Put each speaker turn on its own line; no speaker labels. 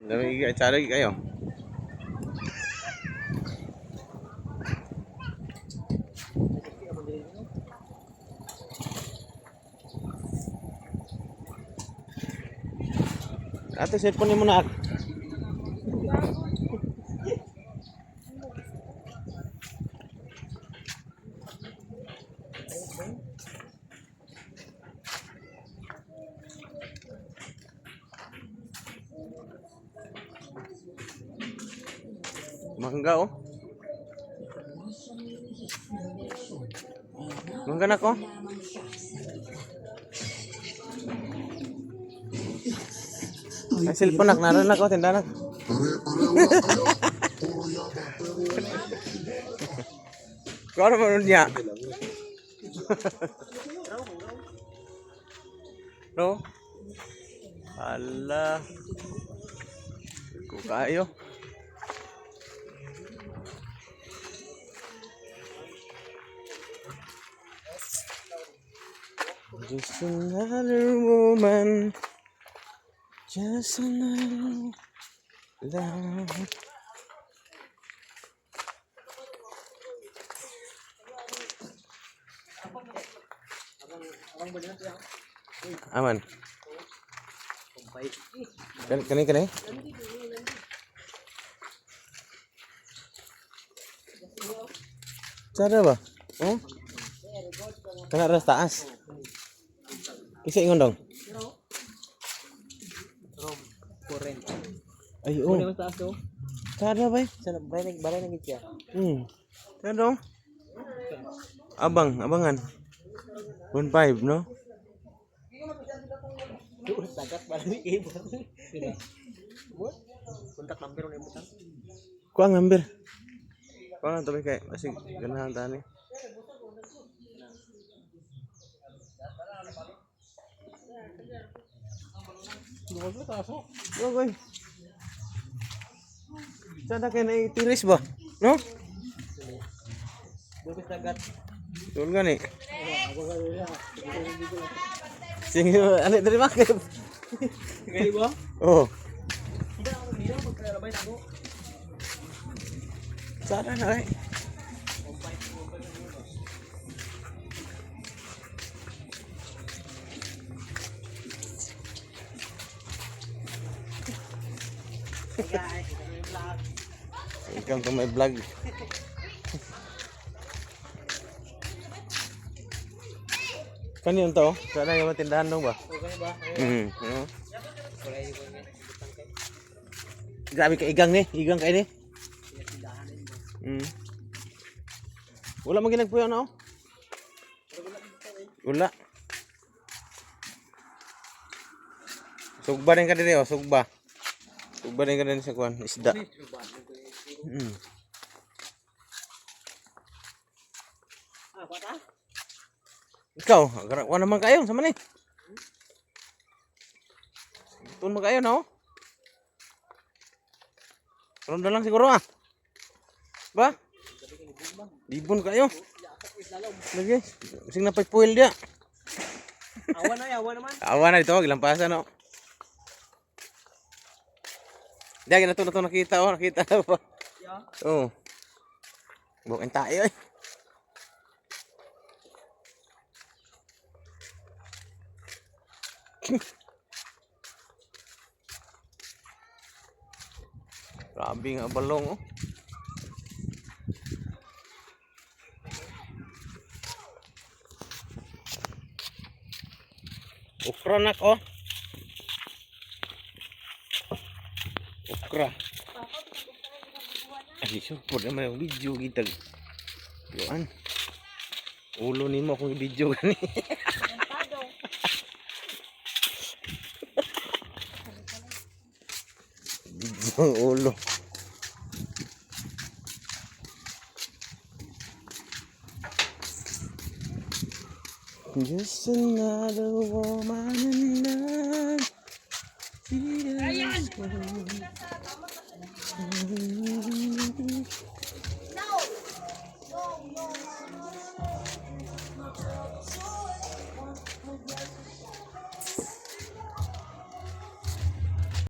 Dami acara kayo. Ate, cellphone mo na. Mangga oh. Mangga na ko. Ay, cellphone nak naroon ako tindahan. Kau ano man niya? No? Ala. Ko kayo. Just another woman. Just another love. Aman. Kani. Cara ba? Oh? Kena ras taas. Kisah ingon dong. Ay, oh. Cara ba?
Sana balay na gitya.
Cara dong. Abangan. 1.5 no?
Tagat balay ibo. Kontak number ni butang.
Kuang ngambil. Kuang tapi kayak masih ganahan tani. Yo boy. Sada kay naitiris ba? No?
Dugis tagat.
Betul kan nih? Sing anik dari makan.
Kali ba?
Oh. Sada na eh. Welcome to my vlog. Kan yun to? Sana yung tindahan dong ba?
Okay ba?
Grabe ka igang ni. Igang kayo ni. Wala man ginagpuyo na oh. Wala. Sugba din ka din oh. Sugba din ka din sa kuwan. Isda. Ikaw, wala naman kayo. Sama ni. Tun mo kayo no? Karon na lang siguro ah. Ba? Libon kayo. Lagi. Sing napay-puil dia.
Awan naman.
Awan na dito, gilampasan no. Dia na to nakita oh, nakita ba?
Ya.
Oh. Bukan tayo eh. Grabe nga balong oh. Ukra nak oh. Ukra. Ay, support naman yung video kita. Yoan. Ulo nimo akong video gani. Video ulo. Just another woman in love. Ayan!